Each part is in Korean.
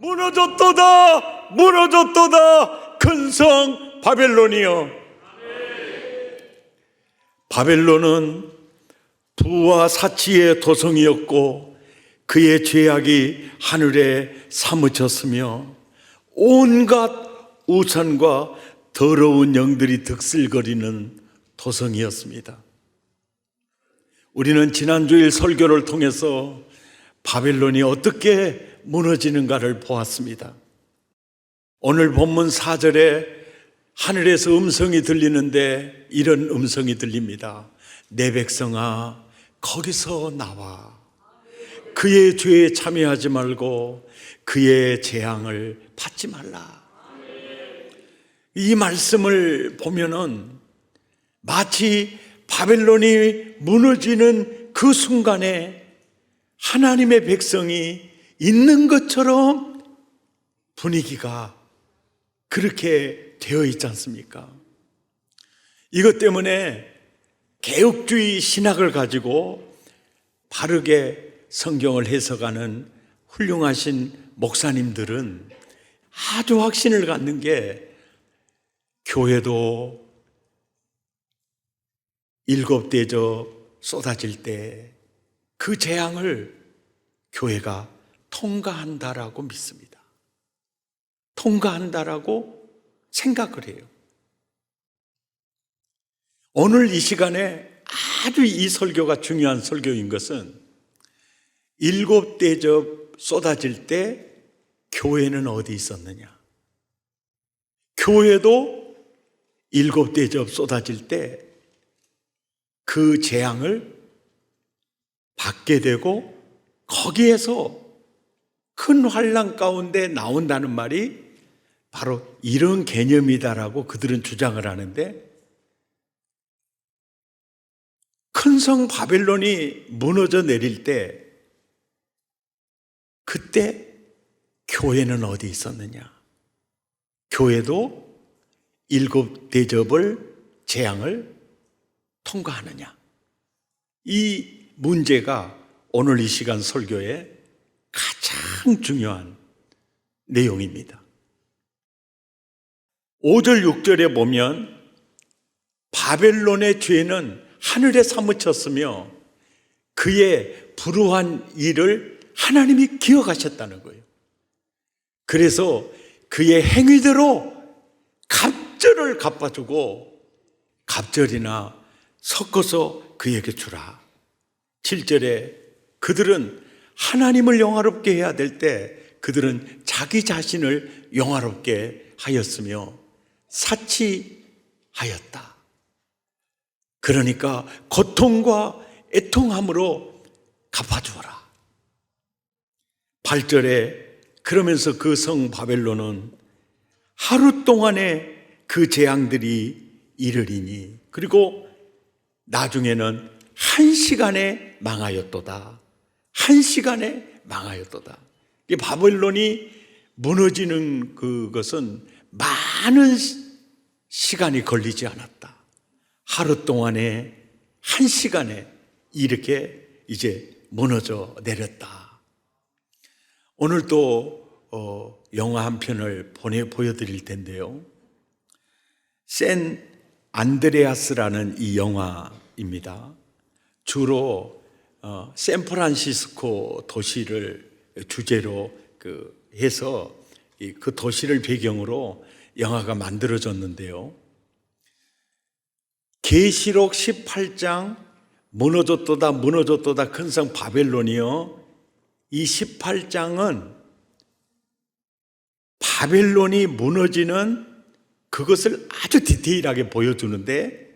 무너졌도다, 무너졌도다, 큰 성 바벨론이여. 바벨론은 부와 사치의 도성이었고 그의 죄악이 하늘에 사무쳤으며 온갖 우상과 더러운 영들이 득실거리는 도성이었습니다. 우리는 지난주일 설교를 통해서 바벨론이 어떻게 무너지는가를 보았습니다. 오늘 본문 4절에 하늘에서 음성이 들리는데 이런 음성이 들립니다. 내 백성아, 거기서 나와. 그의 죄에 참여하지 말고 그의 재앙을 받지 말라. 이 말씀을 보면은 마치 바벨론이 무너지는 그 순간에 하나님의 백성이 있는 것처럼 분위기가 그렇게 되어 있지 않습니까? 이것 때문에 개혁주의 신학을 가지고 바르게 성경을 해석하는 훌륭하신 목사님들은 아주 확신을 갖는 게 교회도 일곱 대접 쏟아질 때 그 재앙을 교회가 통과한다라고 믿습니다. 통과한다라고 생각을 해요. 오늘 이 시간에 아주 이 설교가 중요한 설교인 것은 일곱 대접 쏟아질 때 교회는 어디 있었느냐? 교회도 일곱 대접 쏟아질 때 그 재앙을 받게 되고 거기에서 큰 환난 가운데 나온다는 말이 바로 이런 개념이다라고 그들은 주장을 하는데, 큰 성 바벨론이 무너져 내릴 때 그때 교회는 어디 있었느냐? 교회도 일곱 대접을 재앙을 통과하느냐? 이 문제가 오늘 이 시간 설교의 가장 중요한 내용입니다. 5절 6절에 보면 바벨론의 죄는 하늘에 사무쳤으며 그의 불우한 일을 하나님이 기억하셨다는 거예요. 그래서 그의 행위대로 갑절을 갚아주고 갑절이나 섞어서 그에게 주라. 7절에 그들은 하나님을 영화롭게 해야 될 때 그들은 자기 자신을 영화롭게 하였으며 사치하였다. 그러니까 고통과 애통함으로 갚아주어라. 8절에 그러면서 그 성 바벨론은 하루 동안에 그 재앙들이 이르리니, 그리고 나중에는 1시간에 망하였도다. 1시간에 망하였도다. 이 바벨론이 무너지는 그것은 많은 시간이 걸리지 않았다. 하루 동안에 1시간에 이렇게 이제 무너져 내렸다. 오늘 또 영화 한 편을 보여드릴 텐데요. 샌 안드레아스라는 이 영화입니다. 주로 샌프란시스코 도시를 주제로 해서 그 도시를 배경으로 영화가 만들어졌는데요. 계시록 18장 무너졌도다 무너졌도다 큰 성 바벨론이요, 이 18장은 바벨론이 무너지는 그것을 아주 디테일하게 보여주는데,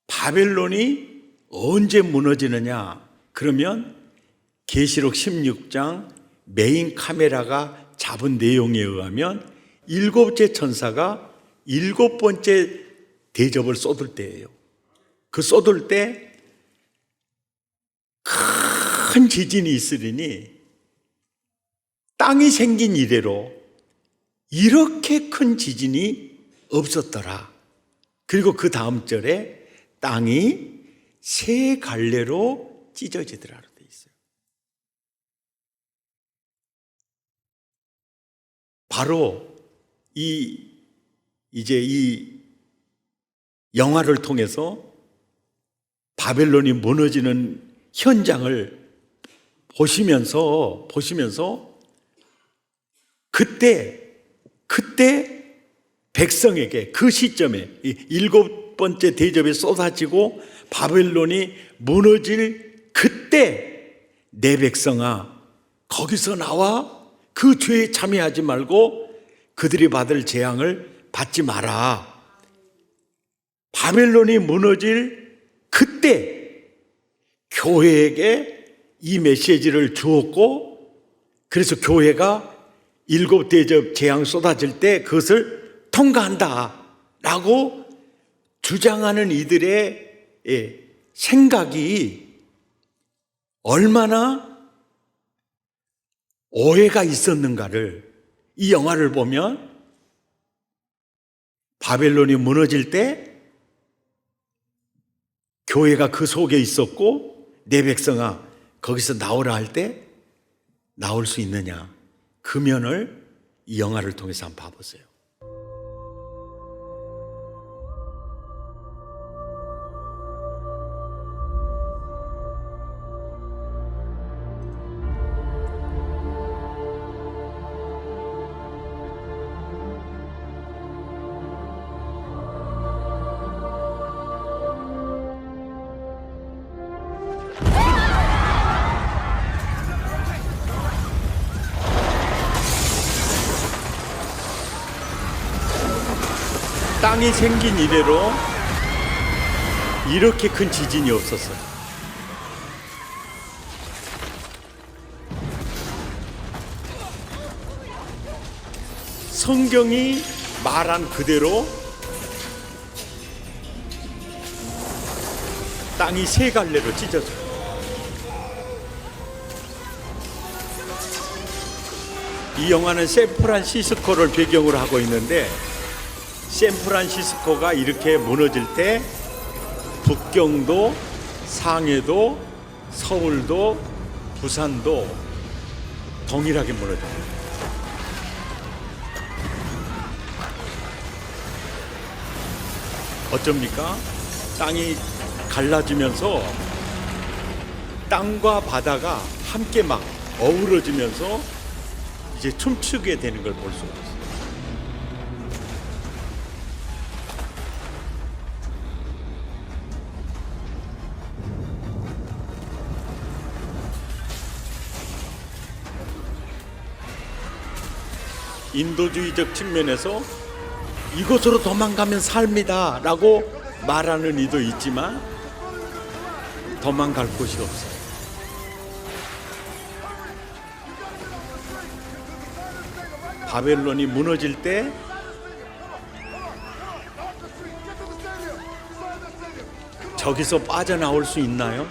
바벨론이 언제 무너지느냐 그러면 계시록 16장 메인 카메라가 잡은 내용에 의하면 일곱째 천사가 일곱 번째 대접을 쏟을 때예요. 그 쏟을 때 큰 지진이 있으리니 땅이 생긴 이래로 이렇게 큰 지진이 없었더라. 그리고 그 다음 절에 땅이 세 갈래로 찢어지더라 돼 있어요. 바로 이제 이 영화를 통해서 바벨론이 무너지는 현장을 보시면서 그때 백성에게 그 시점에 이 일곱 번째 대접이 쏟아지고 바벨론이 무너질 그때 내 백성아 거기서 나와 그 죄에 참여하지 말고 그들이 받을 재앙을 받지 마라. 바벨론이 무너질 그때 교회에게 이 메시지를 주었고, 그래서 교회가 일곱 대접 재앙 쏟아질 때 그것을 통과한다 라고 주장하는 이들의 생각이 얼마나 오해가 있었는가를 이 영화를 보면, 바벨론이 무너질 때 교회가 그 속에 있었고 내 백성아 거기서 나오라 할 때 나올 수 있느냐, 그 면을 이 영화를 통해서 한번 봐보세요. 땅이 생긴 이래로 이렇게 큰 지진이 없었어요. 성경이 말한 그대로 땅이 세 갈래로 찢어져요. 이 영화는 샌프란시스코를 배경으로 하고 있는데, 샌프란시스코가 이렇게 무너질 때 북경도, 상해도, 서울도, 부산도 동일하게 무너집니다. 어쩝니까? 땅이 갈라지면서 땅과 바다가 함께 막 어우러지면서 이제 춤추게 되는 걸 볼 수가 있어요. 인도주의적 측면에서 이곳으로 도망가면 삽니다 라고 말하는 이도 있지만 도망갈 곳이 없어요. 바벨론이 무너질 때 저기서 빠져나올 수 있나요?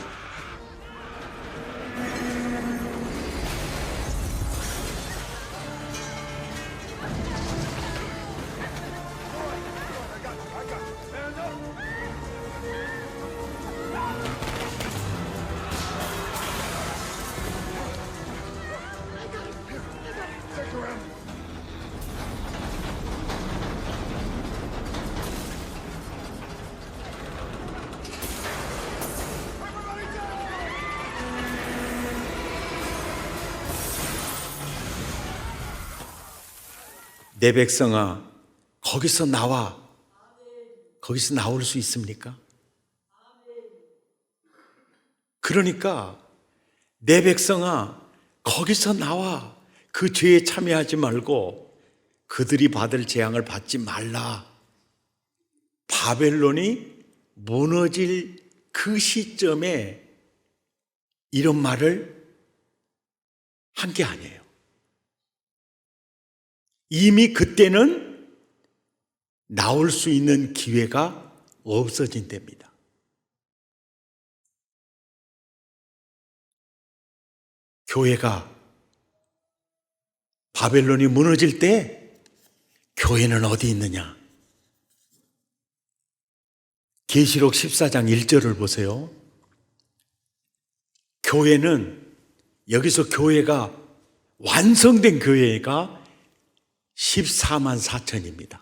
내 백성아 거기서 나와. 거기서 나올 수 있습니까? 그러니까 내 백성아 거기서 나와. 그 죄에 참여하지 말고 그들이 받을 재앙을 받지 말라. 바벨론이 무너질 그 시점에 이런 말을 한 게 아니에요. 이미 그때는 나올 수 있는 기회가 없어진 때입니다. 교회가 바벨론이 무너질 때 교회는 어디 있느냐? 계시록 14장 1절을 보세요. 교회는, 여기서 교회가, 완성된 교회가 14만 4천입니다.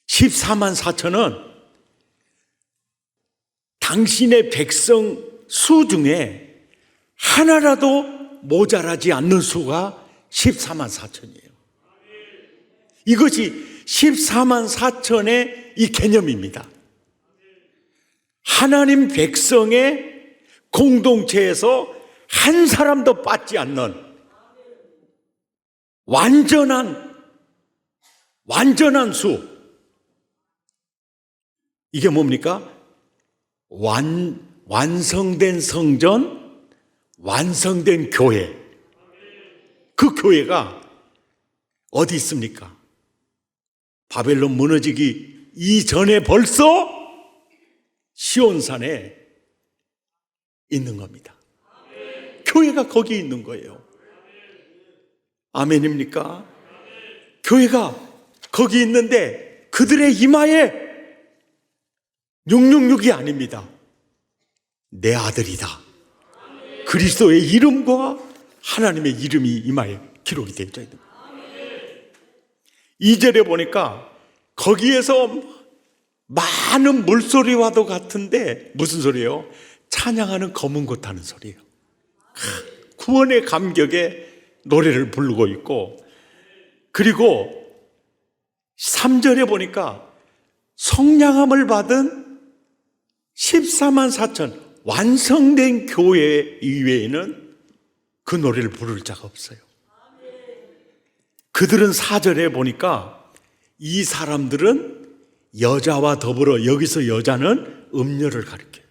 14만 4천은 당신의 백성 수 중에 하나라도 모자라지 않는 수가 14만 4천이에요. 이것이 14만 4천의 이 개념입니다. 하나님 백성의 공동체에서 한 사람도 빠지지 않는 완전한 수. 이게 뭡니까? 완성된 성전, 완성된 교회. 그 교회가 어디 있습니까? 바벨론 무너지기 이전에 벌써 시온산에 있는 겁니다. 교회가 거기 있는 거예요. 아멘입니까? 교회가 거기 있는데 그들의 이마에 666이 아닙니다. 내 아들이다. 그리스도의 이름과 하나님의 이름이 이마에 기록이 되어 있는 거예요. 2절에 보니까 거기에서 많은 물소리와도 같은데 무슨 소리예요? 찬양하는 검은 곳 하는 소리예요. 구원의 감격에 노래를 부르고 있고, 그리고 3절에 보니까 성량함을 받은 14만 4천 완성된 교회 이외에는 그 노래를 부를 자가 없어요. 그들은 4절에 보니까 이 사람들은 여자와 더불어, 여기서 여자는 음녀를 가리켜요.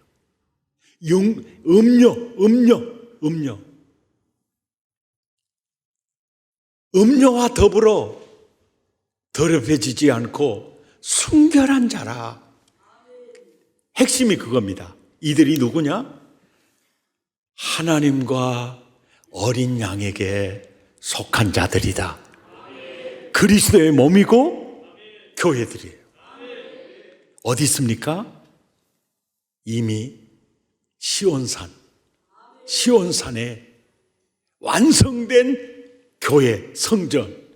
음녀와 더불어 더럽혀지지 않고 순결한 자라. 핵심이 그겁니다. 이들이 누구냐? 하나님과 어린 양에게 속한 자들이다. 그리스도의 몸이고 교회들이에요. 어디 있습니까? 이미 시온산에 완성된 교회, 성전,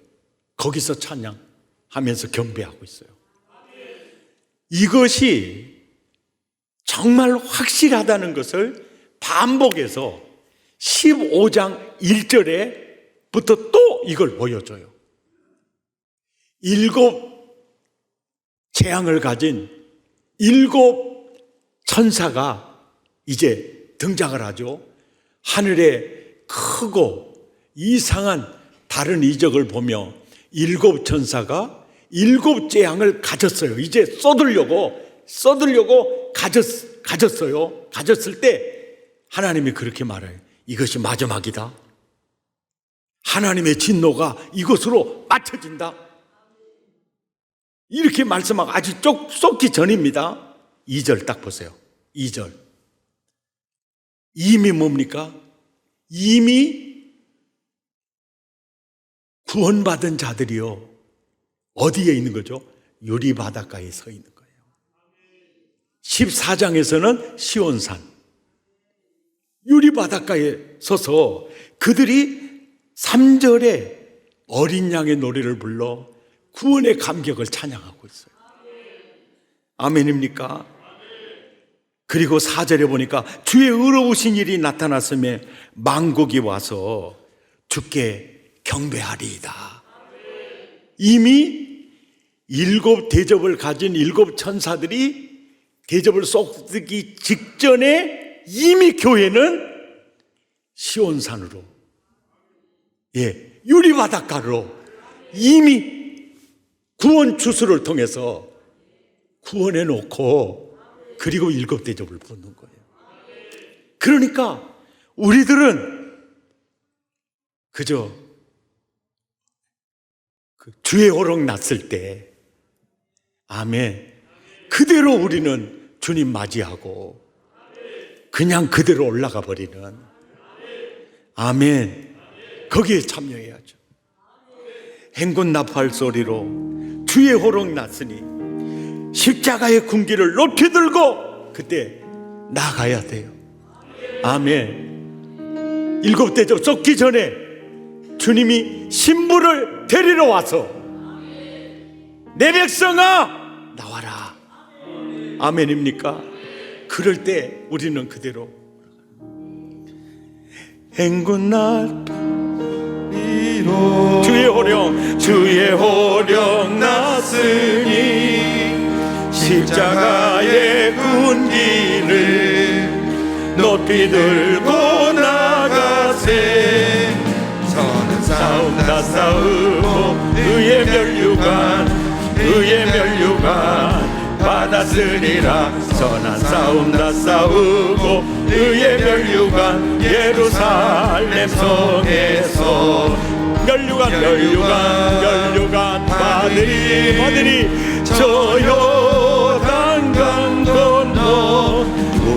거기서 찬양하면서 경배하고 있어요. 이것이 정말 확실하다는 것을 반복해서 15장 1절에부터 또 이걸 보여줘요. 7 재앙을 가진 7 천사가 이제 등장을 하죠. 하늘에 크고 이상한 다른 이적을 보며 7 천사가 7 재앙을 가졌어요. 이제 쏟으려고 가졌어요. 가졌을 때 하나님이 그렇게 말해요. 이것이 마지막이다. 하나님의 진노가 이것으로 맞춰진다. 이렇게 말씀하고 아주 쏟기 전입니다. 2절 딱 보세요. 2절. 이미 뭡니까? 이미 구원받은 자들이요. 어디에 있는 거죠? 유리 바닷가에 서 있는 거예요. 14장에서는 시온산 유리 바닷가에 서서 그들이 3절에 어린 양의 노래를 불러 구원의 감격을 찬양하고 있어요. 아멘입니까? 그리고 4절에 보니까 주의 의로우신 일이 나타났음에 만국이 와서 주께 경배하리이다. 이미 7 대접을 가진 7 천사들이 대접을 쏟기 직전에 이미 교회는 시온산으로, 유리 바닷가로 이미 구원 추수를 통해서 구원해 놓고 그리고 7 대접을 붙는 거예요. 그러니까 우리들은 그저 주의 호록 났을 때 아멘 그대로 우리는 주님 맞이하고 그냥 그대로 올라가 버리는 아멘 거기에 참여해야죠. 행군 나팔 소리로 주의 호록 났으니 십자가의 군기를 높이 들고 그때 나가야 돼요. 아멘. 7 대접 쏟기 전에 주님이 신부를 데리러 와서 내 백성아 나와라. 아멘입니까? 그럴 때 우리는 그대로 행군날 주의 호령 났으니 십자가의 군기를 높이 들고 나가세. 서는 싸움 다 싸우고 의의 멸류관 받았으리라. 선한 싸움 다 싸우고 의의 멸류관 예루살렘 성에서 멸류관 받으리 저 요단강 건너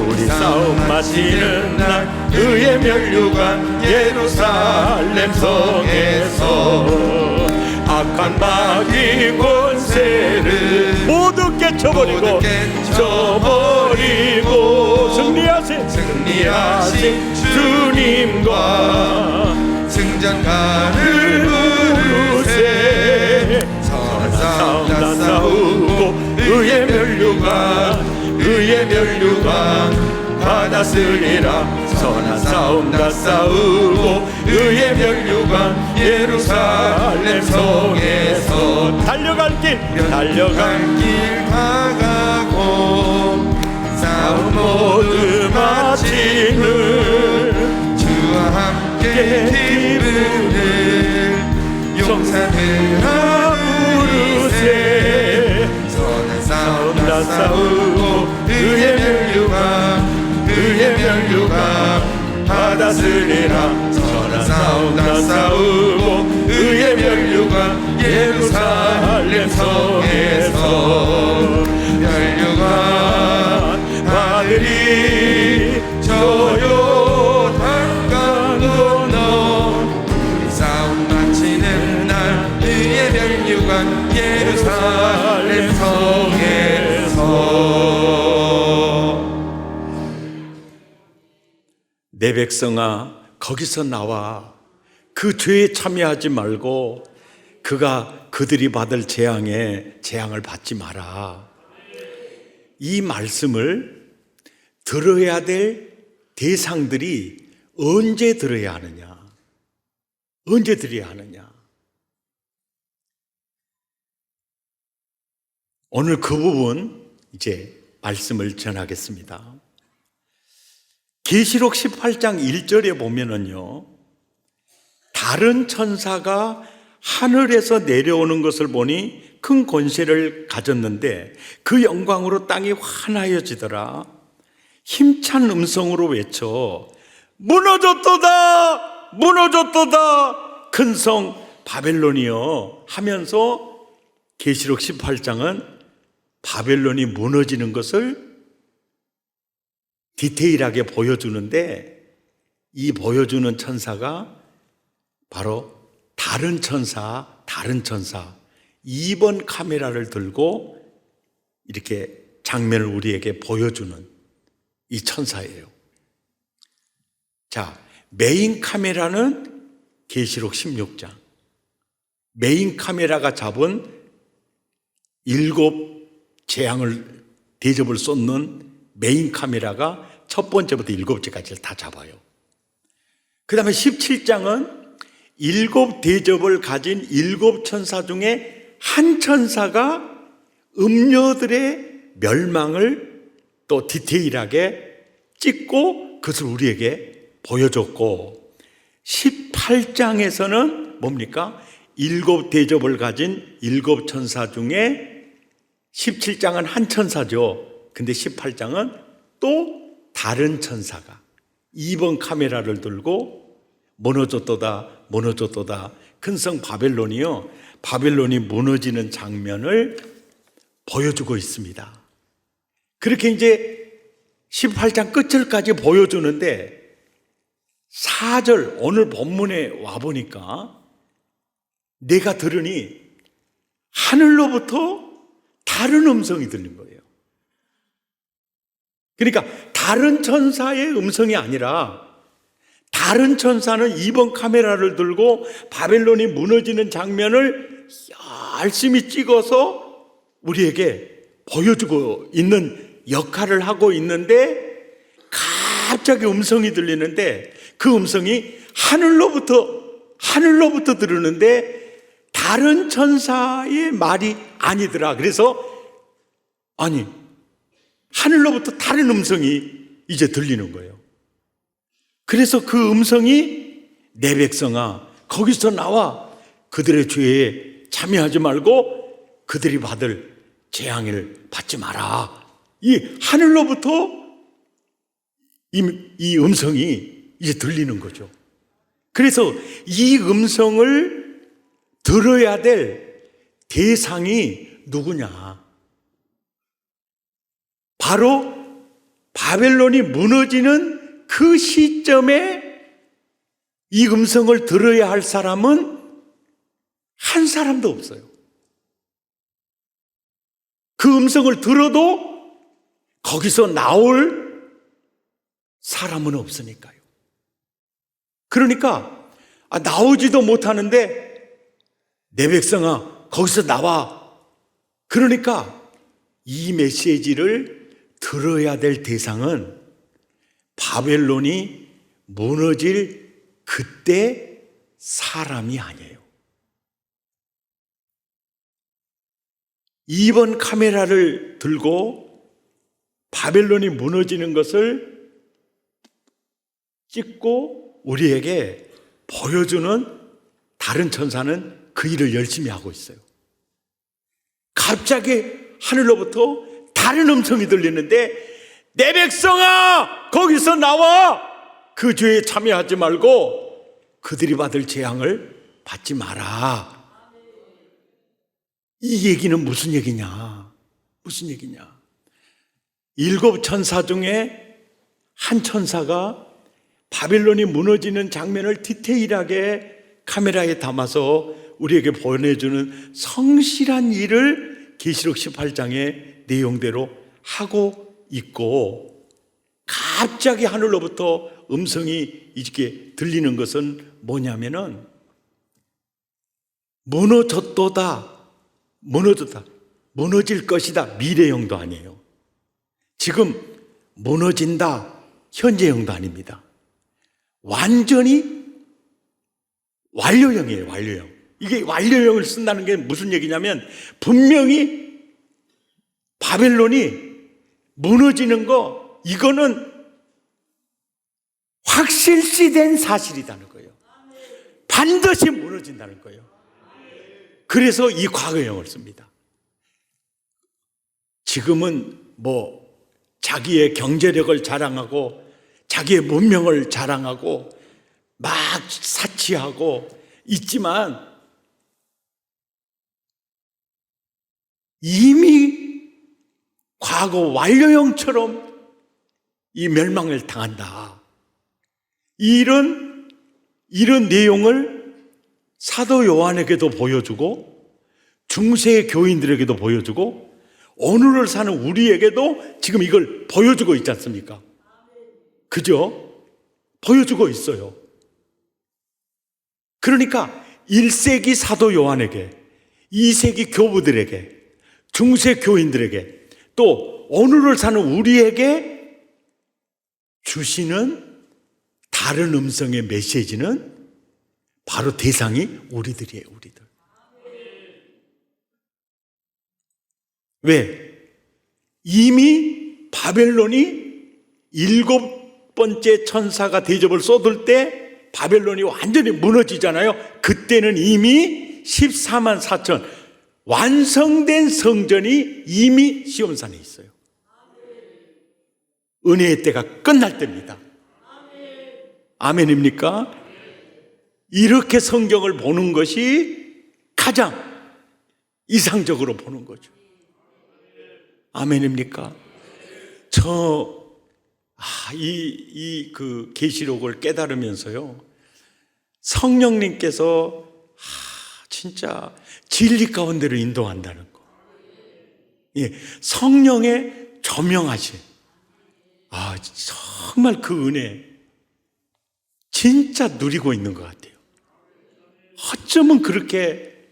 우리 싸움 마치는 날 의의 멸류관 예루살렘 성에서 악한 마귀 권세를 모두 깨쳐버리고 승리하신 주님과 승전가를 부르세. 선한 싸움 다 싸우고 의의 멸류관 받았으리라. 선한 싸움 다 싸우고 의의 멸류관 예루살렘 성에서 달려갈 길 다가고 싸움 모두 마치는 주와 함께 기쁨을 용사들아 부르세. 선한 싸움 다 싸우고 의의 멸류관 받았으리라. 선한 싸움 다 싸우고 의의 멸류관 예루살렘 성에서 멸류관 받으리 저 요단강 건너 우리 싸움 마치는 날 의의 멸류관 예루살렘 성에서. 내 백성아 거기서 나와. 그 죄에 참여하지 말고 그들이 받을 재앙을 받지 마라. 이 말씀을 들어야 될 대상들이 언제 들어야 하느냐? 언제 들어야 하느냐? 오늘 그 부분 이제 말씀을 전하겠습니다. 계시록 18장 1절에 보면은요, 다른 천사가 하늘에서 내려오는 것을 보니 큰 권세를 가졌는데 그 영광으로 땅이 환하여지더라. 힘찬 음성으로 외쳐 무너졌도다 무너졌도다 큰 성 바벨론이여 하면서 계시록 18장은 바벨론이 무너지는 것을 디테일하게 보여주는데, 이 보여주는 천사가 바로 다른 천사 2번 카메라를 들고 이렇게 장면을 우리에게 보여주는 이 천사예요. 자, 메인 카메라는 계시록 16장. 메인 카메라가 잡은 7 대접을 쏟는 메인 카메라가 첫 번째부터 7째까지를 다 잡아요. 그 다음에 17장은 7 대접을 가진 7 천사 중에 한 천사가 음녀들의 멸망을 또 디테일하게 찍고 그것을 우리에게 보여줬고, 18장에서는 뭡니까? 7 대접을 가진 7 천사 중에 17장은 한 천사죠. 근데 18장은 또 다른 천사가 2번 카메라를 들고 무너졌도다 큰 성 바벨론이요, 바벨론이 무너지는 장면을 보여주고 있습니다. 그렇게 이제 18장 끝절까지 보여주는데 4절 오늘 본문에 와보니까 내가 들으니 하늘로부터 다른 음성이 들린 거예요. 그러니까 다른 천사의 음성이 아니라 다른 천사는 2번 카메라를 들고 바벨론이 무너지는 장면을 열심히 찍어서 우리에게 보여주고 있는 역할을 하고 있는데, 갑자기 음성이 들리는데 그 음성이 하늘로부터 들으는데 다른 천사의 말이 아니더라. 그래서 아니, 하늘로부터 다른 음성이 이제 들리는 거예요. 그래서 그 음성이 내 백성아 거기서 나와 그들의 죄에 참여하지 말고 그들이 받을 재앙을 받지 마라. 이 하늘로부터 이 음성이 이제 들리는 거죠. 그래서 이 음성을 들어야 될 대상이 누구냐? 바로 바벨론이 무너지는 그 시점에 이 음성을 들어야 할 사람은 한 사람도 없어요. 그 음성을 들어도 거기서 나올 사람은 없으니까요. 그러니까 나오지도 못하는데 내 백성아 거기서 나와. 그러니까 이 메시지를 들어야 될 대상은 바벨론이 무너질 그때 사람이 아니에요. 2번 카메라를 들고 바벨론이 무너지는 것을 찍고 우리에게 보여주는 다른 천사는 그 일을 열심히 하고 있어요. 갑자기 하늘로부터 다른 음성이 들리는데 내 백성아 거기서 나와 그 죄에 참여하지 말고 그들이 받을 재앙을 받지 마라. 이 얘기는 무슨 얘기냐? 무슨 얘기냐? 7 천사 중에 한 천사가 바벨론이 무너지는 장면을 디테일하게 카메라에 담아서 우리에게 보내주는 성실한 일을 계시록 18장의 내용대로 하고 있고, 갑자기 하늘로부터 음성이 이렇게 들리는 것은 뭐냐면은 무너질 것이다 미래형도 아니에요. 지금 무너진다 현재형도 아닙니다. 완전히 완료형이에요. 완료형. 이게 완료형을 쓴다는 게 무슨 얘기냐면 분명히 바벨론이 무너지는 거 이거는 확실시된 사실이라는 거예요. 반드시 무너진다는 거예요. 그래서 이 과거형을 씁니다. 지금은 자기의 경제력을 자랑하고 자기의 문명을 자랑하고 막 사치하고 있지만 이미 과거 완료형처럼 이 멸망을 당한다. 이런 내용을 사도 요한에게도 보여주고 중세 교인들에게도 보여주고 오늘을 사는 우리에게도 지금 이걸 보여주고 있지 않습니까? 그죠? 보여주고 있어요. 그러니까 1세기 사도 요한에게, 2세기 교부들에게, 중세 교인들에게, 또 오늘을 사는 우리에게 주시는 다른 음성의 메시지는 바로 대상이 우리들이에요. 우리들. 왜? 이미 바벨론이 7번째 천사가 대접을 쏟을 때 바벨론이 완전히 무너지잖아요. 그때는 이미 14만 4천 완성된 성전이 이미 시온산에 있어요. 은혜의 때가 끝날 때입니다. 아멘입니까? 이렇게 성경을 보는 것이 가장 이상적으로 보는 거죠. 아멘입니까? 그 계시록을 깨달으면서요, 성령님께서 진짜 진리 가운데로 인도한다는 거. 예, 성령의 조명하신 정말 그 은혜 진짜 누리고 있는 것 같아요. 어쩌면 그렇게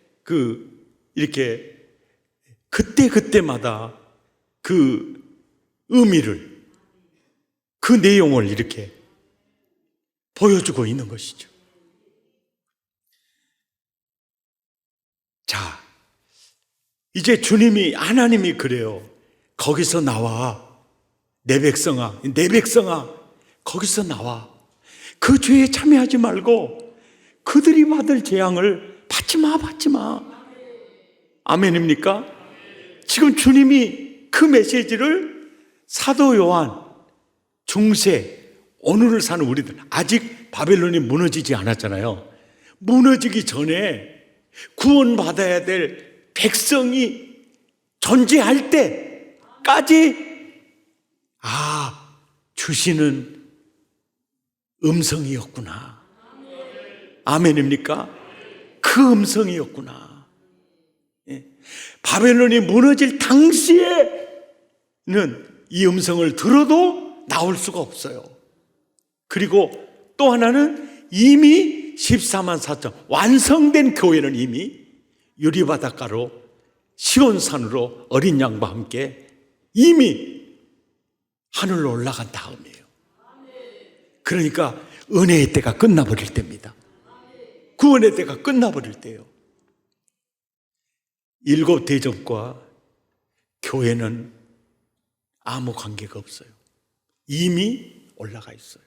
이렇게 그때마다 그 의미를, 그 내용을 이렇게 보여주고 있는 것이죠. 자, 이제 하나님이 그래요. 거기서 나와. 내 백성아, 거기서 나와. 그 죄에 참여하지 말고 그들이 받을 재앙을 받지 마. 아멘입니까? 지금 주님이 그 메시지를 사도 요한, 중세, 오늘을 사는 우리들, 아직 바벨론이 무너지지 않았잖아요. 무너지기 전에 구원받아야 될 백성이 존재할 때까지 주시는 음성이었구나. 아멘입니까? 그 음성이었구나. 바벨론이 무너질 당시에는 이 음성을 들어도 나올 수가 없어요. 그리고 또 하나는 이미 14만 4천 완성된 교회는 이미 유리바닷가로 시온산으로 어린 양과 함께 이미 하늘로 올라간 다음이에요. 그러니까 은혜의 때가 끝나버릴 때입니다. 구원의 때가 끝나버릴 때예요. 7 대접과 교회는 아무 관계가 없어요. 이미 올라가 있어요.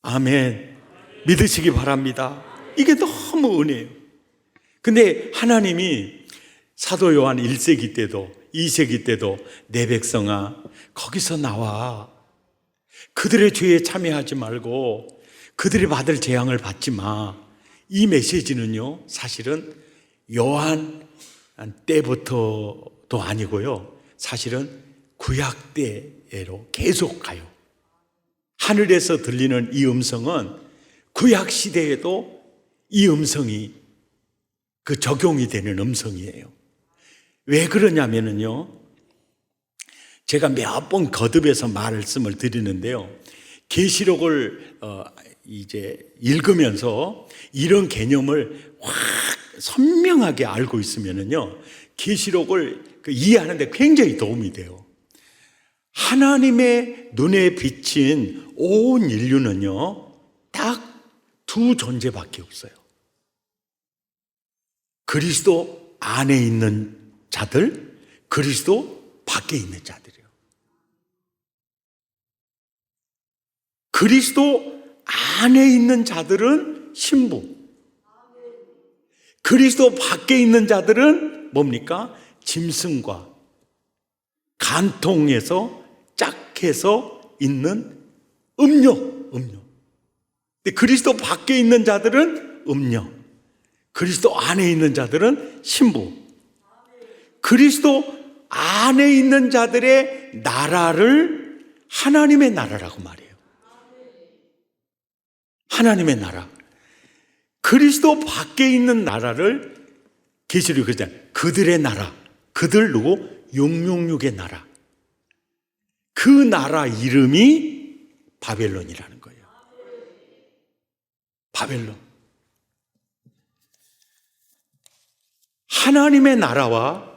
아멘. 믿으시기 바랍니다. 이게 너무 은혜예요. 근데 하나님이 사도 요한 1세기 때도 2세기 때도 내 백성아 거기서 나와. 그들의 죄에 참여하지 말고 그들이 받을 재앙을 받지 마. 이 메시지는요, 사실은 요한 때부터도 아니고요, 사실은 구약 때로 계속 가요. 하늘에서 들리는 이 음성은 구약 시대에도 이 음성이 적용이 되는 음성이에요. 왜 그러냐면요, 제가 몇 번 거듭해서 말씀을 드리는데요, 계시록을 이제 읽으면서 이런 개념을 확 선명하게 알고 있으면요, 계시록을 이해하는데 굉장히 도움이 돼요. 하나님의 눈에 비친 온 인류는요, 딱 두 존재밖에 없어요. 그리스도 안에 있는 자들, 그리스도 밖에 있는 자들이요. 그리스도 안에 있는 자들은 신부, 그리스도 밖에 있는 자들은 뭡니까? 짐승과 간통해서 짝해서 있는 음녀. 근데 그리스도 밖에 있는 자들은 음녀, 그리스도 안에 있는 자들은 신부. 그리스도 안에 있는 자들의 나라를 하나님의 나라라고 말해요. 하나님의 나라. 그리스도 밖에 있는 나라를 계시록이 그러잖아요. 그들의 나라. 그들 누구? 666의 나라. 그 나라 이름이 바벨론이라는 거예요. 바벨론. 하나님의 나라와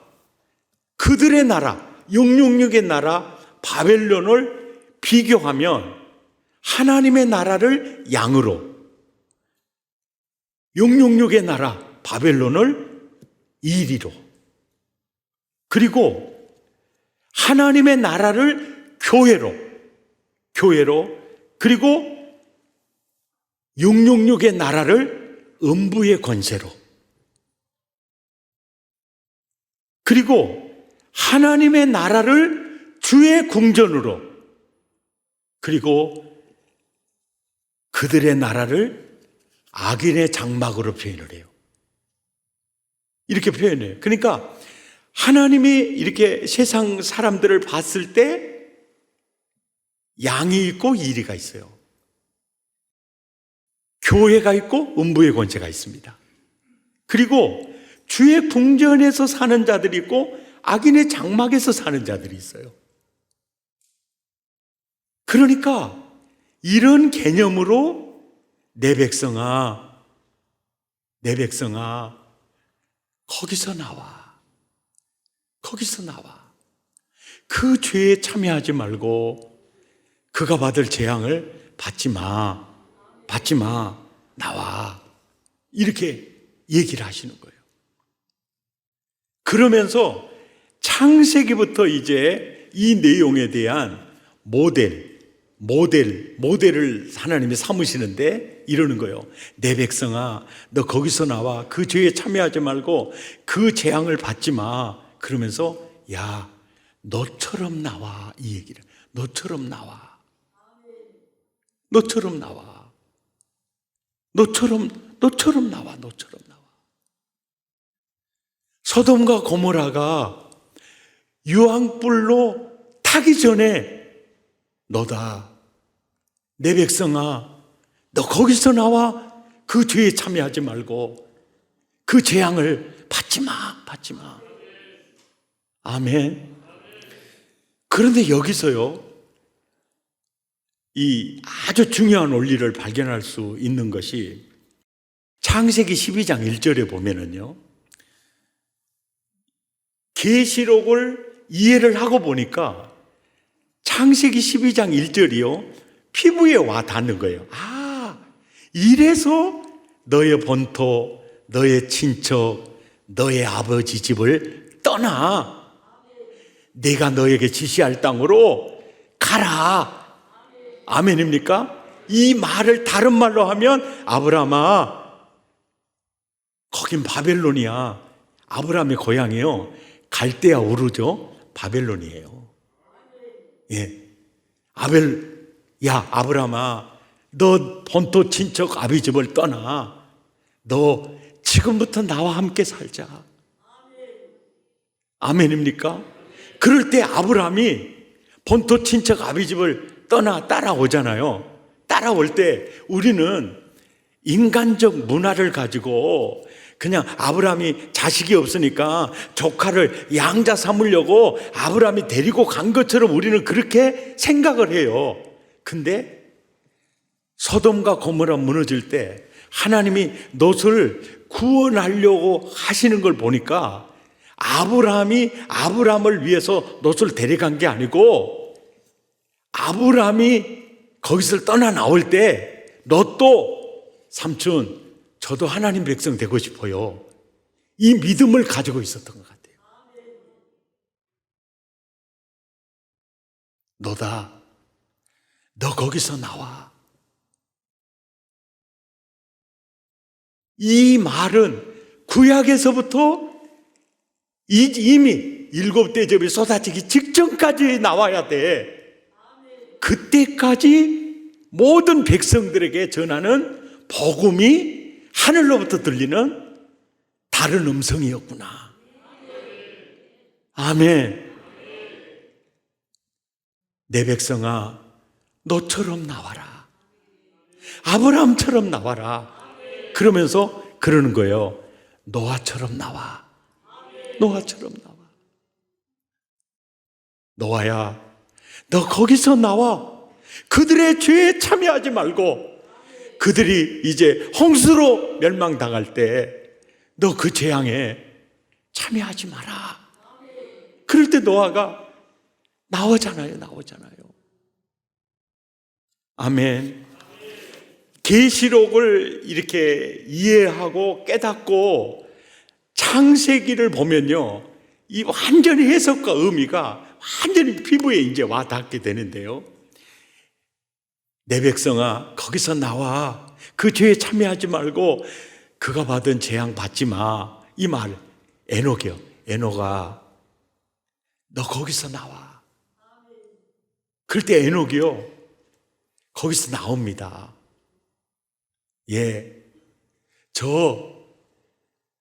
그들의 나라, 666의 나라 바벨론을 비교하면 하나님의 나라를 양으로, 666의 나라 바벨론을 이리로, 그리고 하나님의 나라를 교회로, 그리고 666의 나라를 음부의 권세로, 그리고 하나님의 나라를 주의 궁전으로, 그리고 그들의 나라를 악인의 장막으로 표현을 해요. 이렇게 표현해요. 그러니까 하나님이 이렇게 세상 사람들을 봤을 때 양이 있고 이리가 있어요. 교회가 있고 음부의 권세가 있습니다. 그리고 주의 궁전에서 사는 자들이 있고 악인의 장막에서 사는 자들이 있어요. 그러니까 이런 개념으로 내 백성아, 내 백성아, 거기서 나와. 거기서 나와. 그 죄에 참여하지 말고 그가 받을 재앙을 받지 마. 받지 마. 나와. 이렇게 얘기를 하시는 거예요. 그러면서 창세기부터 이제 이 내용에 대한 모델을 하나님이 삼으시는데 이러는 거예요. 내 백성아, 너 거기서 나와. 그 죄에 참여하지 말고 그 재앙을 받지 마. 그러면서 야, 너처럼 나와. 이 얘기를. 너처럼 나와. 너처럼 나와. 너처럼 나와. 너처럼 나와. 소돔과 고모라가 유황불로 타기 전에 너다. 내 백성아, 너 거기서 나와. 그 죄에 참여하지 말고 그 재앙을 받지 마. 받지 마. 아멘. 그런데 여기서요, 이 아주 중요한 원리를 발견할 수 있는 것이 창세기 12장 1절에 보면은요, 계시록을 이해를 하고 보니까 창세기 12장 1절이요, 피부에 와 닿는 거예요. 아, 이래서 너의 본토, 너의 친척, 너의 아버지 집을 떠나. 내가 너에게 지시할 땅으로 가라. 아멘입니까? 이 말을 다른 말로 하면 아브라함아, 거긴 바벨론이야. 아브라함의 고향이요, 갈대아 우르죠. 바벨론이에요. 예. 아브라함아, 너 본토 친척 아비 집을 떠나. 너 지금부터 나와 함께 살자. 아멘입니까? 그럴 때 아브라함이 본토 친척 아비 집을 떠나 따라오잖아요. 따라올 때 우리는 인간적 문화를 가지고 그냥 아브라함이 자식이 없으니까 조카를 양자 삼으려고 아브라함이 데리고 간 것처럼 우리는 그렇게 생각을 해요. 근데 소돔과 고모라 무너질 때 하나님이 롯을 구원하려고 하시는 걸 보니까 아브라함이 아브라함을 위해서 롯을 데려간 게 아니고, 아브라함이 거기서 떠나 나올 때 롯도 삼촌, 저도 하나님 백성 되고 싶어요. 이 믿음을 가지고 있었던 것 같아요. 너다. 너 거기서 나와. 이 말은 구약에서부터 이미 7 대접이 쏟아지기 직전까지 나와야 돼. 그때까지 모든 백성들에게 전하는 복음이 하늘로부터 들리는 다른 음성이었구나. 아멘. 내 백성아, 너처럼 나와라. 아브라함처럼 나와라. 그러면서 그러는 거예요. 노아처럼 나와. 노아처럼 나와. 노아야, 너 거기서 나와. 그들의 죄에 참여하지 말고 그들이 이제 홍수로 멸망당할 때 너 그 재앙에 참여하지 마라. 그럴 때 노아가 나오잖아요. 아멘. 계시록을 이렇게 이해하고 깨닫고 창세기를 보면요, 이 완전히 해석과 의미가 완전히 피부에 이제 와 닿게 되는데요. 내 백성아, 거기서 나와. 그 죄에 참여하지 말고 그가 받은 재앙 받지 마. 이 말, 에녹이요. 에녹아, 너 거기서 나와. 그럴 때 에녹이요, 거기서 나옵니다. 예, 저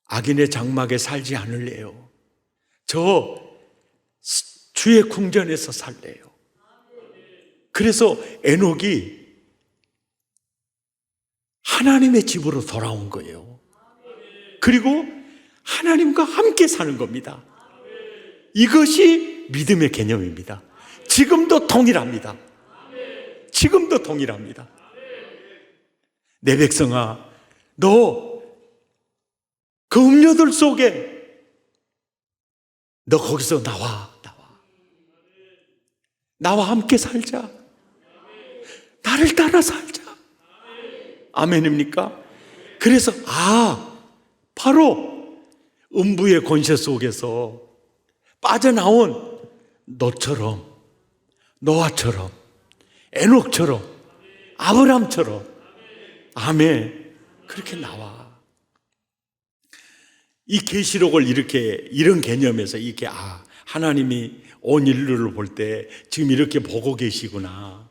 악인의 장막에 살지 않을래요. 저 주의 궁전에서 살래요. 그래서 에녹이 하나님의 집으로 돌아온 거예요. 그리고 하나님과 함께 사는 겁니다. 이것이 믿음의 개념입니다. 지금도 동일합니다. 지금도 동일합니다. 내 백성아, 너 그 음료들 속에 너 거기서 나와 함께 살자. 나를 따라 살자. 아멘입니까? 그래서 바로 음부의 권세 속에서 빠져나온 노아처럼, 에녹처럼, 아브람처럼, 아멘, 그렇게 나와. 이 계시록을 이런 개념에서 하나님이 온 인류를 볼 때 지금 이렇게 보고 계시구나.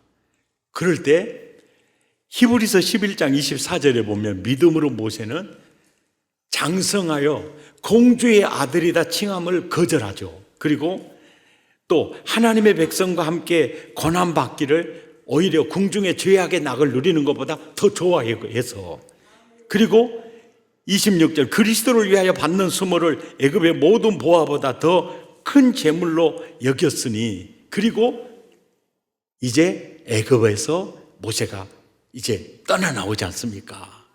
그럴 때 히브리서 11장 24절에 보면 믿음으로 모세는 장성하여 공주의 아들이다 칭함을 거절하죠. 그리고 또 하나님의 백성과 함께 고난받기를 오히려 궁중의 죄악의 낙을 누리는 것보다 더 좋아해서, 그리고 26절 그리스도를 위하여 받는 수모를 애굽의 모든 보화보다 더 큰 재물로 여겼으니, 그리고 이제 애굽에서 모세가 이제 떠나나오지 않습니까?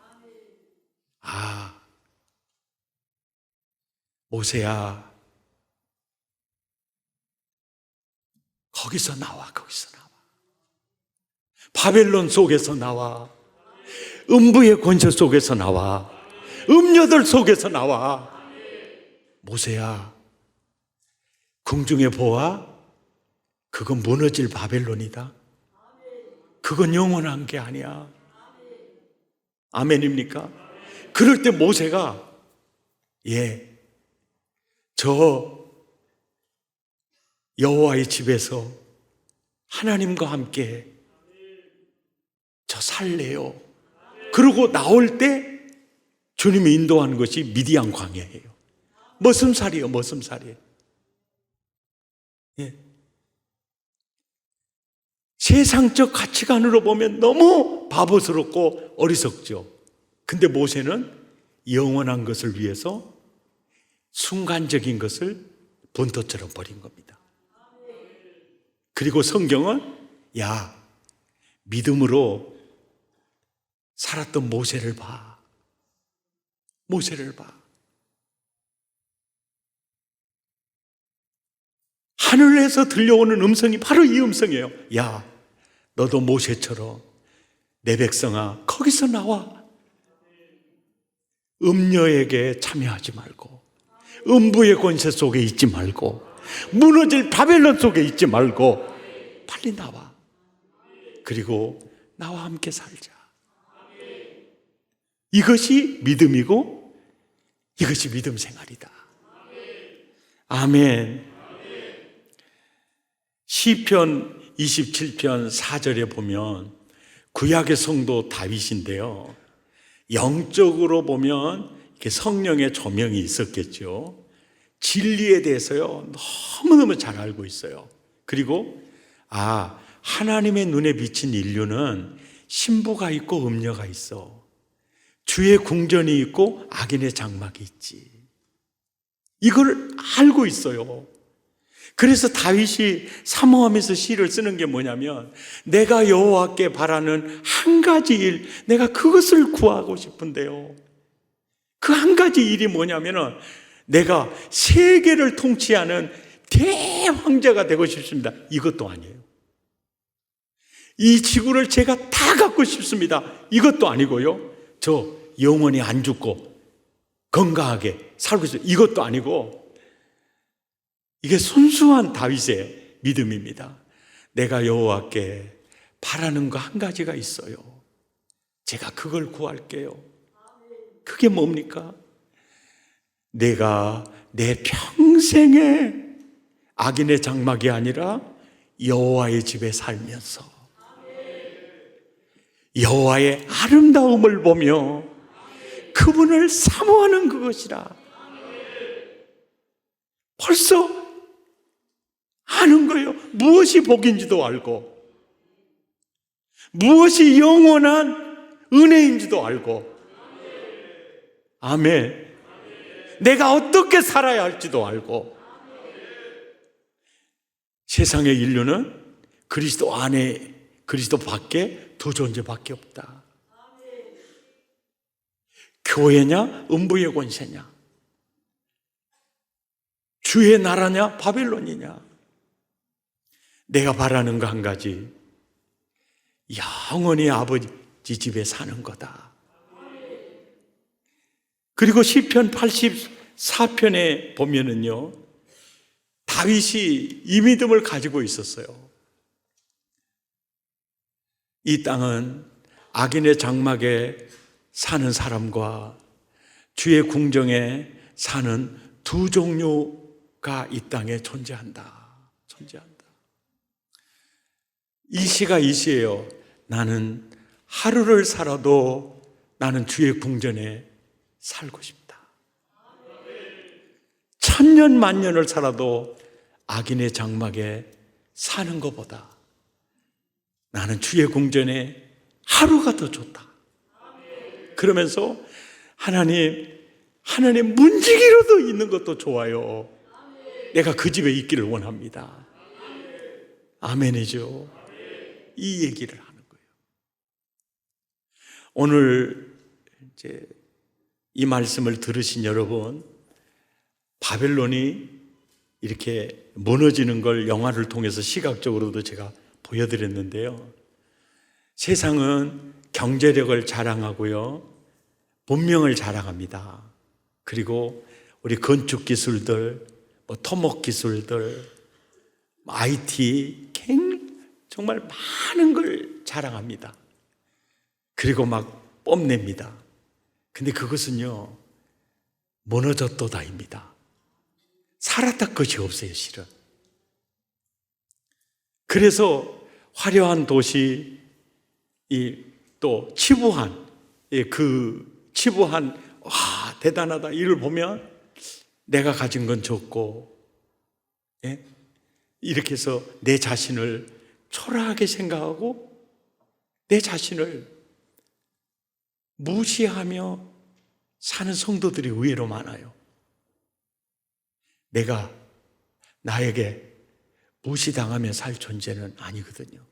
모세야, 거기서 나와. 바벨론 속에서 나와. 음부의 권세 속에서 나와. 음녀들 속에서 나와. 모세야, 궁중의 보화, 그건 무너질 바벨론이다. 그건 영원한 게 아니야. 아멘입니까? 그럴 때 모세가 저 여호와의 집에서 하나님과 함께 저 살래요. 그러고 나올 때 주님이 인도하는 것이 미디안 광야예요. 머슴살이에요. 세상적 가치관으로 보면 너무 바보스럽고 어리석죠. 근데 모세는 영원한 것을 위해서 순간적인 것을 분토처럼 버린 겁니다. 그리고 성경은 믿음으로 살았던 모세를 봐. 하늘에서 들려오는 음성이 바로 이 음성이에요. 너도 모세처럼 내 백성아, 거기서 나와. 음녀에게 참여하지 말고, 음부의 권세 속에 있지 말고, 무너질 바벨론 속에 있지 말고 빨리 나와. 그리고 나와 함께 살자. 이것이 믿음이고 이것이 믿음 생활이다. 아멘. 시편 27편 4절에 보면 구약의 성도 다윗인데요, 영적으로 보면 이렇게 성령의 조명이 있었겠죠. 진리에 대해서요 너무너무 잘 알고 있어요. 그리고 하나님의 눈에 비친 인류는 신부가 있고 음녀가 있어. 주의 궁전이 있고 악인의 장막이 있지. 이걸 알고 있어요. 그래서 다윗이 사모하면서 시를 쓰는 게 뭐냐면, 내가 여호와께 바라는 한 가지 일, 내가 그것을 구하고 싶은데요, 그 한 가지 일이 뭐냐면은 내가 세계를 통치하는 대왕자가 되고 싶습니다. 이것도 아니에요. 이 지구를 제가 다 갖고 싶습니다. 이것도 아니고요. 저 영원히 안 죽고 건강하게 살고 있어요. 이것도 아니고, 이게 순수한 다윗의 믿음입니다. 내가 여호와께 바라는 거 한 가지가 있어요. 제가 그걸 구할게요. 그게 뭡니까? 내가 내 평생에 악인의 장막이 아니라 여호와의 집에 살면서 여호와의 아름다움을 보며 그분을 사모하는 그것이라. 벌써 아는 거예요. 무엇이 복인지도 알고, 무엇이 영원한 은혜인지도 알고, 아멘. 내가 어떻게 살아야 할지도 알고. 세상의 인류는 그리스도 안에 그리스도 밖에 두 존재밖에 없다. 교회냐 음부의 권세냐, 주의 나라냐 바벨론이냐. 내가 바라는 거 한 가지, 영원히 아버지 집에 사는 거다. 그리고 시편 84편에 보면은요, 다윗이 이 믿음을 가지고 있었어요. 이 땅은 악인의 장막에 사는 사람과 주의 궁정에 사는 두 종류가 이 땅에 존재한다. 이 시가 이 시예요. 나는 하루를 살아도 나는 주의 궁전에 살고 싶다. 천년 만년을 살아도 악인의 장막에 사는 것보다 나는 주의 궁전에 하루가 더 좋다. 그러면서 하나님 문지기로도 있는 것도 좋아요. 내가 그 집에 있기를 원합니다. 아멘이죠. 이 얘기를 하는 거예요. 오늘 이제 이 말씀을 들으신 여러분, 바벨론이 이렇게 무너지는 걸 영화를 통해서 시각적으로도 제가 보여드렸는데요. 세상은 경제력을 자랑하고요, 문명을 자랑합니다. 그리고 우리 건축 기술들, 토목 기술들, IT, 정말 많은 걸 자랑합니다. 그리고 막 뽐냅니다. 근데 그것은요, 무너졌도다입니다. 살았다 것이 없어요, 실은. 그래서 화려한 도시, 또 치부한, 그 치부한, 와, 대단하다, 이를 보면 내가 가진 건 적고, 이렇게 해서 내 자신을 초라하게 생각하고 내 자신을 무시하며 사는 성도들이 의외로 많아요. 내가 나에게 무시당하며 살 존재는 아니거든요.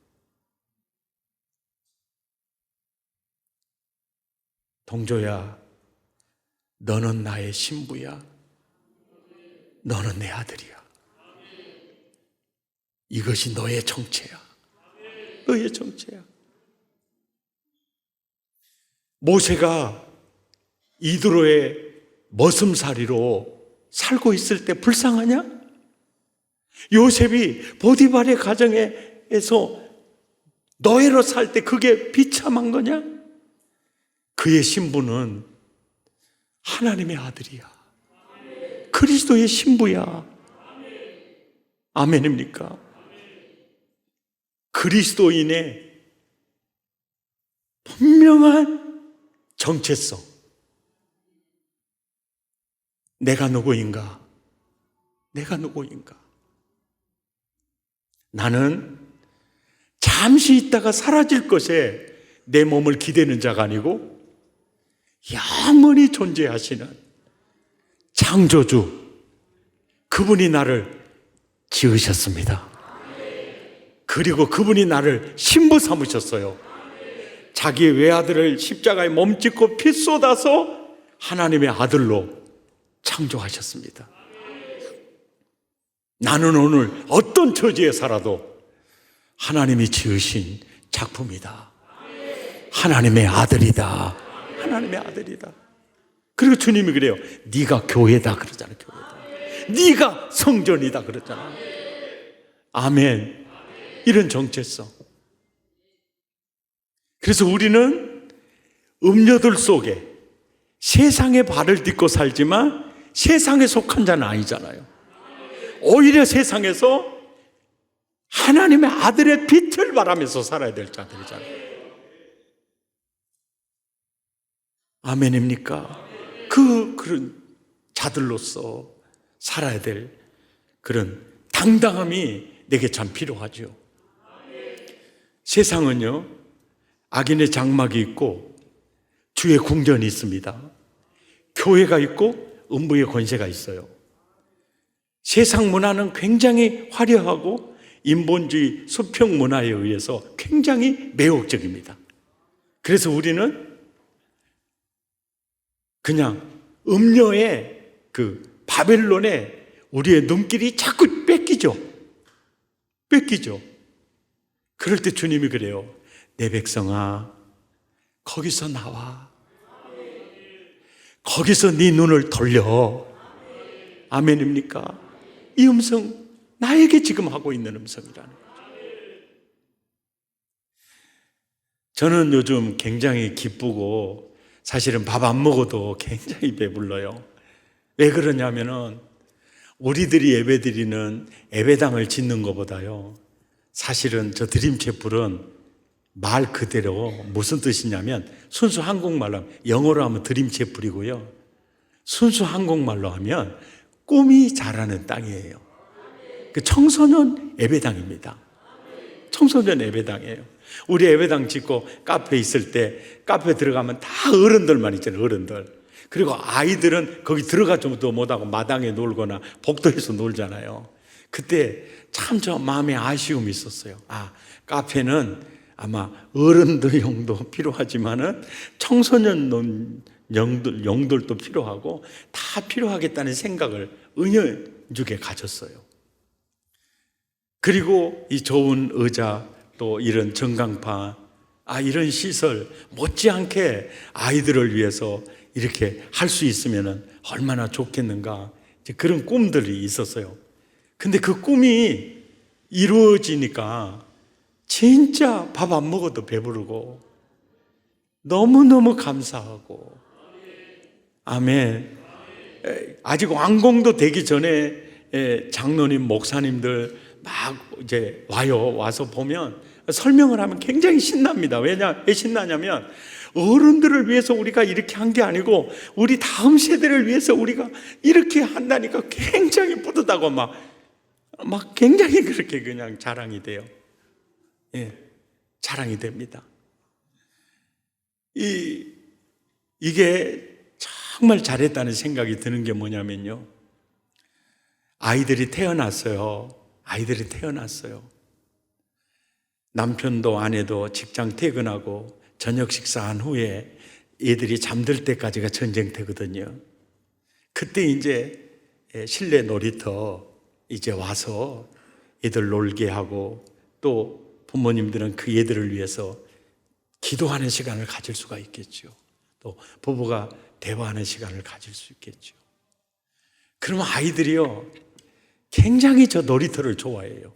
동조야, 너는 나의 신부야. 너는 내 아들이야. 이것이 너의 정체야. 너의 정체야. 모세가 이드로의 머슴살이로 살고 있을 때 불쌍하냐? 요셉이 보디발의 가정에서 노예로 살 때 그게 비참한 거냐? 그의 신부는 하나님의 아들이야. 그리스도의 신부야. 아멘입니까? 그리스도인의 분명한 정체성. 내가 누구인가? 내가 누구인가? 나는 잠시 있다가 사라질 것에 내 몸을 기대는 자가 아니고 영원히 존재하시는 창조주, 그분이 나를 지으셨습니다. 그리고 그분이 나를 신부 삼으셨어요. 자기의 외아들을 십자가에 몸짓고 피 쏟아서 하나님의 아들로 창조하셨습니다. 나는 오늘 어떤 처지에 살아도 하나님이 지으신 작품이다. 하나님의 아들이다. 하나님의 아들이다. 그리고 주님이 그래요. 네가 교회다 그러잖아요. 교회다. 네가 성전이다 그랬잖아요. 아멘. 이런 정체성. 그래서 우리는 음료들 속에 세상의 발을 딛고 살지만 세상에 속한 자는 아니잖아요. 오히려 세상에서 하나님의 아들의 빛을 바라면서 살아야 될 자들이잖아요. 아멘입니까? 그런 자들로서 살아야 될 그런 당당함이 내게 참 필요하죠. 세상은요, 악인의 장막이 있고 주의 궁전이 있습니다. 교회가 있고 음부의 권세가 있어요. 세상 문화는 굉장히 화려하고 인본주의 수평 문화에 의해서 굉장히 매혹적입니다. 그래서 우리는 그냥 음녀의 그 바벨론에 우리의 눈길이 자꾸 뺏기죠. 그럴 때 주님이 그래요. 내 백성아, 거기서 나와. 거기서 네 눈을 돌려. 아멘입니까? 이 음성 나에게 지금 하고 있는 음성이라는 거죠. 저는 요즘 굉장히 기쁘고 사실은 밥 안 먹어도 굉장히 배불러요. 왜 그러냐면은 우리들이 예배드리는 예배당을 짓는 것보다요, 사실은 저 드림채플은 말 그대로 무슨 뜻이냐면, 순수 한국말로 하면, 영어로 하면 드림채플이고요, 순수 한국말로 하면 꿈이 자라는 땅이에요. 그 청소년 예배당입니다. 청소년 예배당이에요. 우리 예배당 짓고 카페 있을 때 카페 들어가면 다 어른들만 있잖아요. 어른들. 그리고 아이들은 거기 들어가지도 못하고 마당에 놀거나 복도에서 놀잖아요. 그때 참 저 마음에 아쉬움이 있었어요. 카페는 아마 어른들용도 필요하지만은 청소년 용들도 필요하고 다 필요하겠다는 생각을 은연중에 가졌어요. 그리고 이 좋은 의자, 또 이런 전광판, 이런 시설 못지않게 아이들을 위해서 이렇게 할 수 있으면 얼마나 좋겠는가, 그런 꿈들이 있었어요. 근데 그 꿈이 이루어지니까 진짜 밥 안 먹어도 배부르고 너무너무 감사하고, 아멘. 아직 완공도 되기 전에 장로님, 목사님들 막 이제 와서 보면 설명을 하면 굉장히 신납니다. 왜 신나냐면, 어른들을 위해서 우리가 이렇게 한 게 아니고 우리 다음 세대를 위해서 우리가 이렇게 한다니까 굉장히 뿌듯하고 막 굉장히 그렇게 그냥 자랑이 돼요. 자랑이 됩니다. 이게 정말 잘했다는 생각이 드는 게 뭐냐면요, 아이들이 태어났어요. 남편도 아내도 직장 퇴근하고 저녁 식사한 후에 애들이 잠들 때까지가 전쟁터거든요. 그때 이제 실내 놀이터 이제 와서 애들 놀게 하고, 또 부모님들은 그 애들을 위해서 기도하는 시간을 가질 수가 있겠죠. 또 부부가 대화하는 시간을 가질 수 있겠죠. 그러면 아이들이요, 굉장히 저 놀이터를 좋아해요.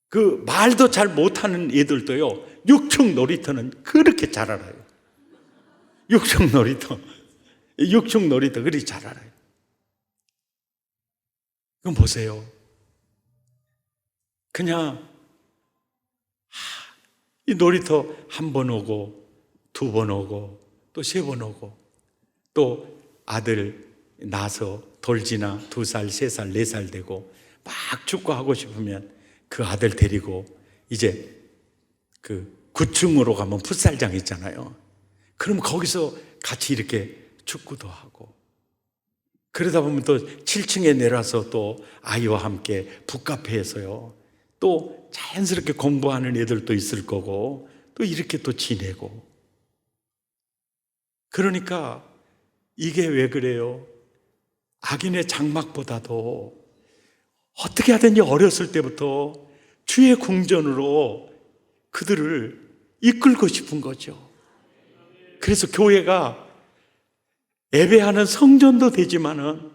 그 말도 잘 못하는 애들도요, 6층 놀이터는 그렇게 잘 알아요. 6층 놀이터 그렇게 잘 알아요. 그럼 보세요. 그냥 이 놀이터 한 번 오고, 두 번 오고, 또 세 번 오고, 또 아들 낳아서 돌지나 2살, 3살, 4살 되고 막 축구하고 싶으면 그 아들 데리고 이제 그 9층으로 가면 풋살장 있잖아요. 그럼 거기서 같이 이렇게 축구도 하고, 그러다 보면 또 7층에 내려와서 또 아이와 함께 북카페에서요, 또 자연스럽게 공부하는 애들도 있을 거고, 또 이렇게 또 지내고. 그러니까 이게 왜 그래요? 악인의 장막보다도 어떻게 하든지 어렸을 때부터 주의 궁전으로 그들을 이끌고 싶은 거죠. 그래서 교회가 예배하는 성전도 되지만은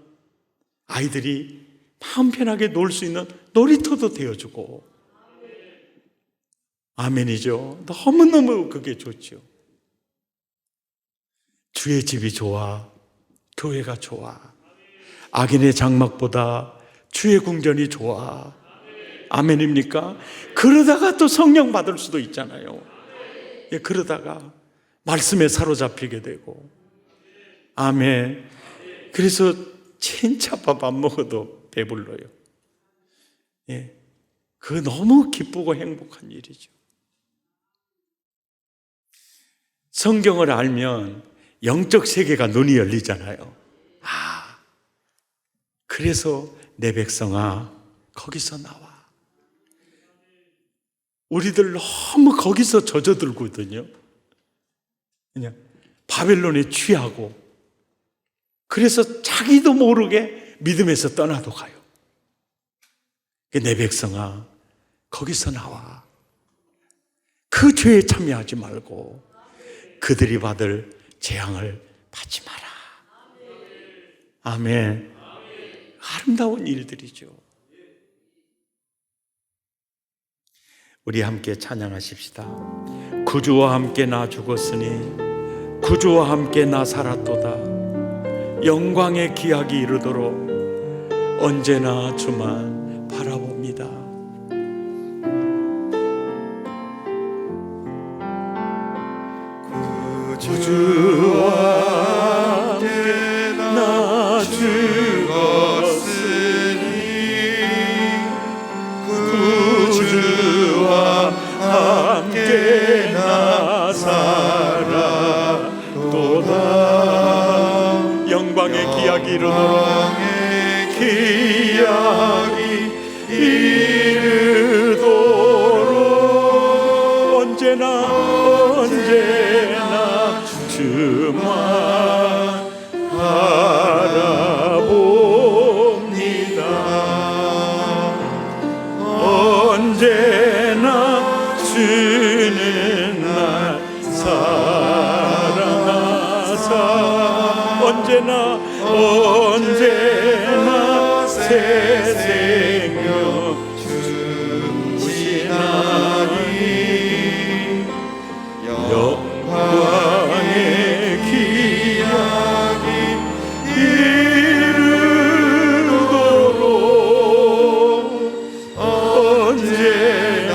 아이들이 마음 편하게 놀 수 있는 놀이터도 되어주고. 아멘이죠. 너무너무 그게 좋죠. 주의 집이 좋아, 교회가 좋아. 악인의 장막보다 주의 궁전이 좋아. 아멘입니까? 그러다가 또 성령 받을 수도 있잖아요. 그러다가 말씀에 사로잡히게 되고. 아멘. 그래서 진짜 밥 안 먹어도 배불러요. 그거 너무 기쁘고 행복한 일이죠. 성경을 알면 영적 세계가 눈이 열리잖아요. 그래서 내 백성아, 거기서 나와. 우리들 너무 거기서 젖어들거든요. 그냥 바벨론에 취하고, 그래서 자기도 모르게 믿음에서 떠나도 가요. 내 백성아, 거기서 나와. 그 죄에 참여하지 말고 그들이 받을 재앙을 받지 마라. 아멘. 아름다운 일들이죠. 우리 함께 찬양하십시다. 구주와 함께 나 죽었으니 구주와 함께 나 살았도다. 영광의 기약이 이르도록 언제나 주만 바라봅니다. 구주와 함께 나 죽었으니 구주와 함께 나 살았도다. 영광의 기약이 이르도록 언제나 주만 바라봅니다. 언제나 주는 날 사랑하사 언제나 새 생명 주시나니 영광의 기약이 이르도록 언제나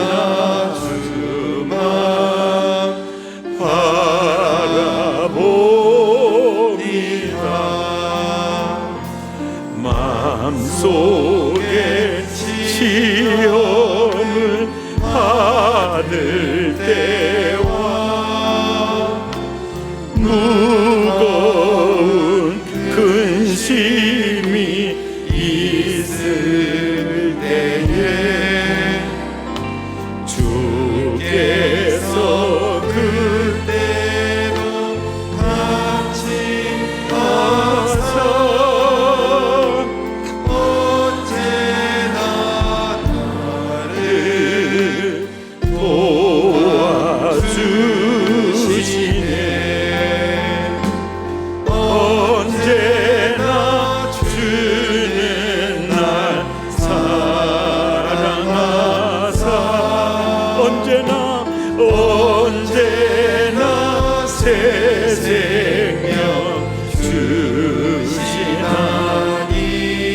주만 바라봅니다. 마음속에 시험을 받을 때와 무거운 근심이 있을 때에 주께서 그때도 같이 하사 언제나 나를 도와주시네. 언제나 주는 날 사랑하사 언제나 새 생명 주시나니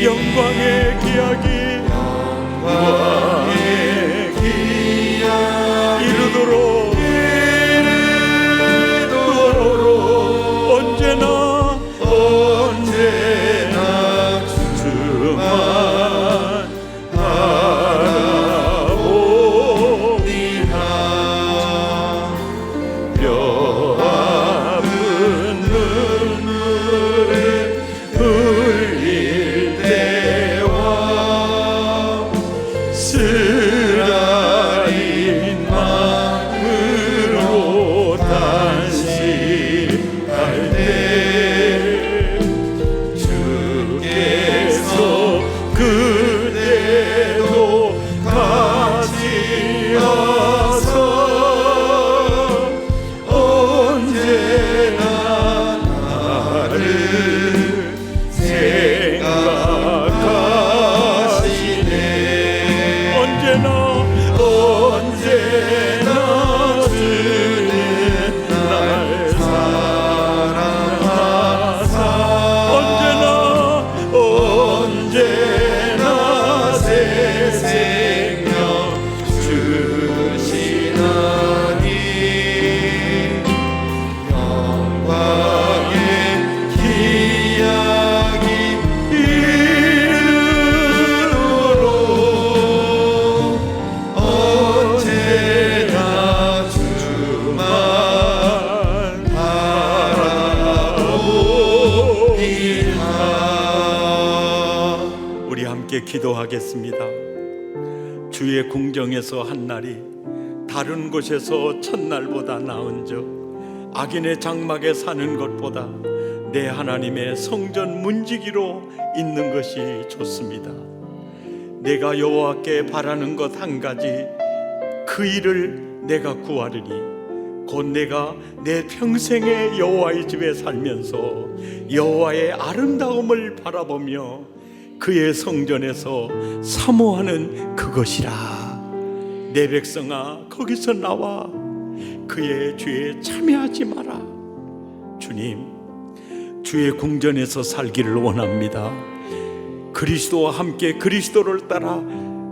영광의 기약이 이르도록 언제나 주만 바라봅니다. 뼈 아픈 눈물을 흘릴 때와 쓰라린 마음으로 단식할 때 주께서 그대도 같이 하사 언제나 나를 생각하시네. 언제나 주는 날 사랑하사 언제나 새 생명 주시나니 영광의 기약이 이르도록 언제나 주만 바라봅니다. 우리 함께 기도하겠습니다. 주의 궁정에서 한 날이 다른 곳에서 첫날보다 나은즉 악인의 장막에 사는 것보다 내 하나님의 성전 문지기로 있는 것이 좋습니다. 내가 여호와께 바라는 것 한 가지, 그 일을 내가 구하리니 곧 내가 내 평생에 여호와의 집에 살면서 여호와의 아름다움을 바라보며 그의 성전에서 사모하는 그것이라. 내 백성아, 거기서 나와 그의 죄에 참여하지 마라. 주님, 주의 궁전에서 살기를 원합니다. 그리스도와 함께 그리스도를 따라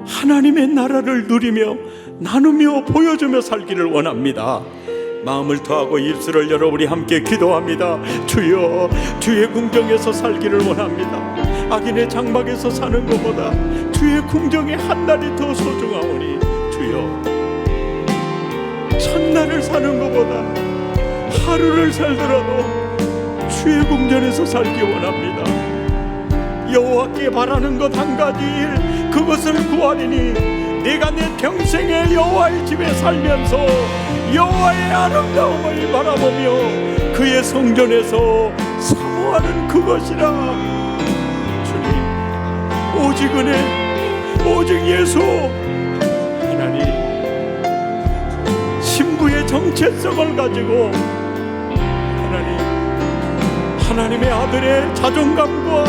하나님의 나라를 누리며 나누며 보여주며 살기를 원합니다. 마음을 더하고 입술을 열어 우리 함께 기도합니다. 주여, 주의 궁정에서 살기를 원합니다. 악인의 장막에서 사는 것보다 주의 궁정의 한 날이 더 소중하오니 주여, 첫날을 사는 것보다 하루를 살더라도 주의 궁전에서 살기 원합니다. 여호와께 바라는 것 한 가지 일, 그것을 구하리니 내가 내 평생에 여호와의 집에 살면서 여호와의 아름다움을 바라보며 그의 성전에서 사모하는 그것이라. 주님, 오직 은혜, 오직 예수. 하나님, 신부의 정체성을 가지고 하나님의 아들의 자존감과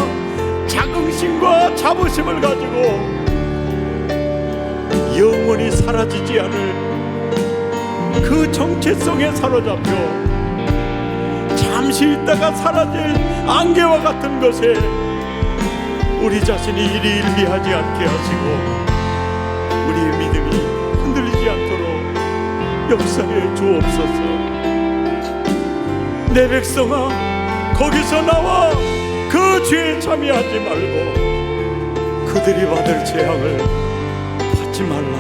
자긍심과 자부심을 가지고 영원히 사라지지 않을 그 정체성에 사로잡혀 잠시 있다가 사라질 안개와 같은 것에 우리 자신이 일희일비하지 않게 하시고 우리의 믿음이 흔들리지 않도록 역사해 주옵소서. 내 백성아, 거기서 나와 그 죄에 참여하지 말고 그들이 받을 재앙을 받지 말라.